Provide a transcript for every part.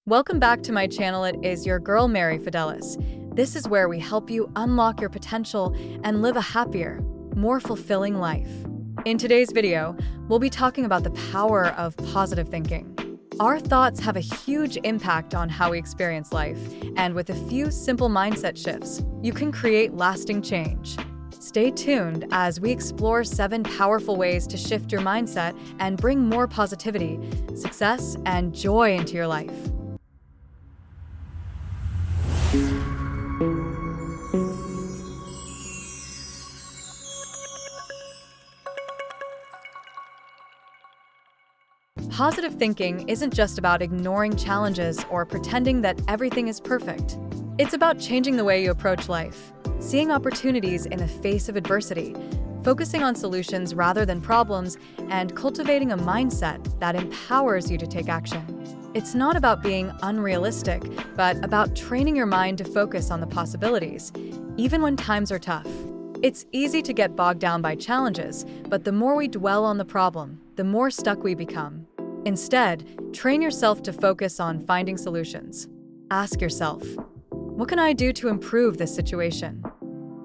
Welcome back to my channel. It is your girl, Mary Fidelis. This is where we help you unlock your potential and live a happier, more fulfilling life. In today's video, we'll be talking about the power of positive thinking. Our thoughts have a huge impact on how we experience life, and with a few simple mindset shifts, you can create lasting change. Stay tuned as we explore 7 powerful ways to shift your mindset and bring more positivity, success, and joy into your life. Positive thinking isn't just about ignoring challenges or pretending that everything is perfect. It's about changing the way you approach life, seeing opportunities in the face of adversity, focusing on solutions rather than problems, and cultivating a mindset that empowers you to take action. It's not about being unrealistic, but about training your mind to focus on the possibilities, even when times are tough. It's easy to get bogged down by challenges, but the more we dwell on the problem, the more stuck we become. Instead, train yourself to focus on finding solutions. Ask yourself, what can I do to improve this situation?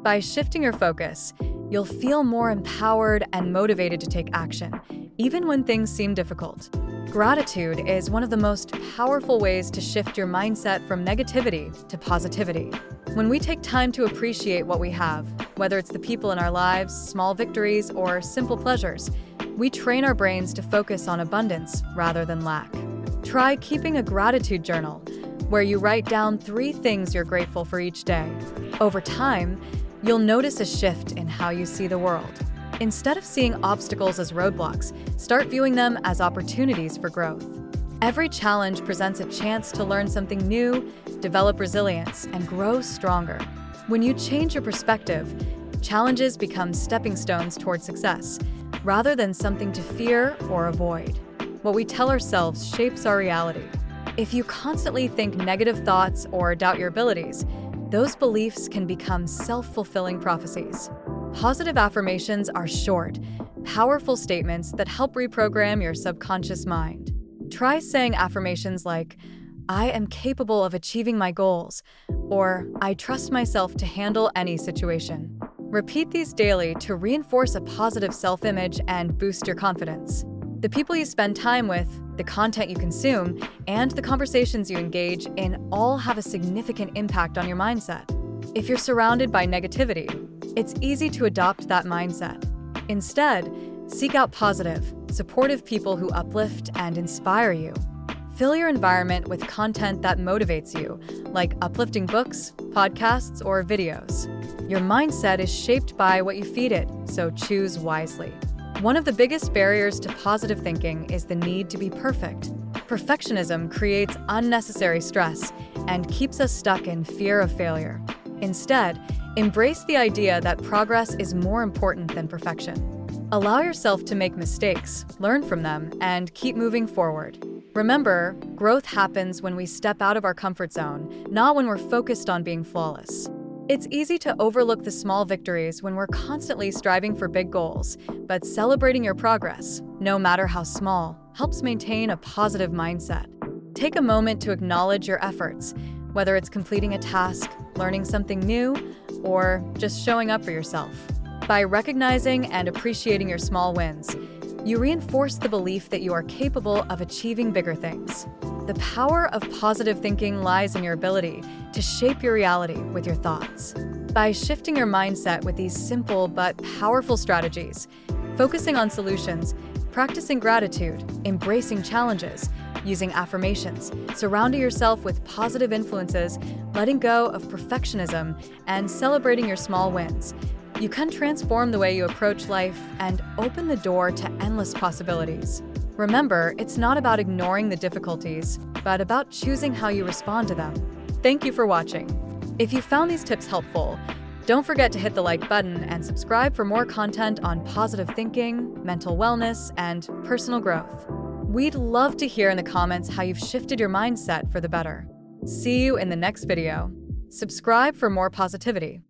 By shifting your focus, you'll feel more empowered and motivated to take action, even when things seem difficult. Gratitude is one of the most powerful ways to shift your mindset from negativity to positivity. When we take time to appreciate what we have, whether it's the people in our lives, small victories, or simple pleasures, we train our brains to focus on abundance rather than lack. Try keeping a gratitude journal, where you write down 3 things you're grateful for each day. Over time, you'll notice a shift in how you see the world. Instead of seeing obstacles as roadblocks, start viewing them as opportunities for growth. Every challenge presents a chance to learn something new, develop resilience, and grow stronger. When you change your perspective, challenges become stepping stones toward success, rather than something to fear or avoid. What we tell ourselves shapes our reality. If you constantly think negative thoughts or doubt your abilities, those beliefs can become self-fulfilling prophecies. Positive affirmations are short, powerful statements that help reprogram your subconscious mind. Try saying affirmations like, I am capable of achieving my goals, or I trust myself to handle any situation. Repeat these daily to reinforce a positive self-image and boost your confidence. The people you spend time with, the content you consume, and the conversations you engage in all have a significant impact on your mindset. If you're surrounded by negativity, it's easy to adopt that mindset. Instead, seek out positive, supportive people who uplift and inspire you. Fill your environment with content that motivates you, like uplifting books, podcasts, or videos. Your mindset is shaped by what you feed it, so choose wisely. One of the biggest barriers to positive thinking is the need to be perfect. Perfectionism creates unnecessary stress and keeps us stuck in fear of failure. Instead, embrace the idea that progress is more important than perfection. Allow yourself to make mistakes, learn from them, and keep moving forward. Remember, growth happens when we step out of our comfort zone, not when we're focused on being flawless. It's easy to overlook the small victories when we're constantly striving for big goals, but celebrating your progress, no matter how small, helps maintain a positive mindset. Take a moment to acknowledge your efforts, whether it's completing a task, learning something new, or just showing up for yourself. By recognizing and appreciating your small wins, you reinforce the belief that you are capable of achieving bigger things. The power of positive thinking lies in your ability to shape your reality with your thoughts. By shifting your mindset with these simple but powerful strategies, focusing on solutions, practicing gratitude, embracing challenges, using affirmations, surrounding yourself with positive influences, letting go of perfectionism, and celebrating your small wins, you can transform the way you approach life and open the door to endless possibilities. Remember, it's not about ignoring the difficulties, but about choosing how you respond to them. Thank you for watching. If you found these tips helpful, don't forget to hit the like button and subscribe for more content on positive thinking, mental wellness, and personal growth. We'd love to hear in the comments how you've shifted your mindset for the better. See you in the next video. Subscribe for more positivity.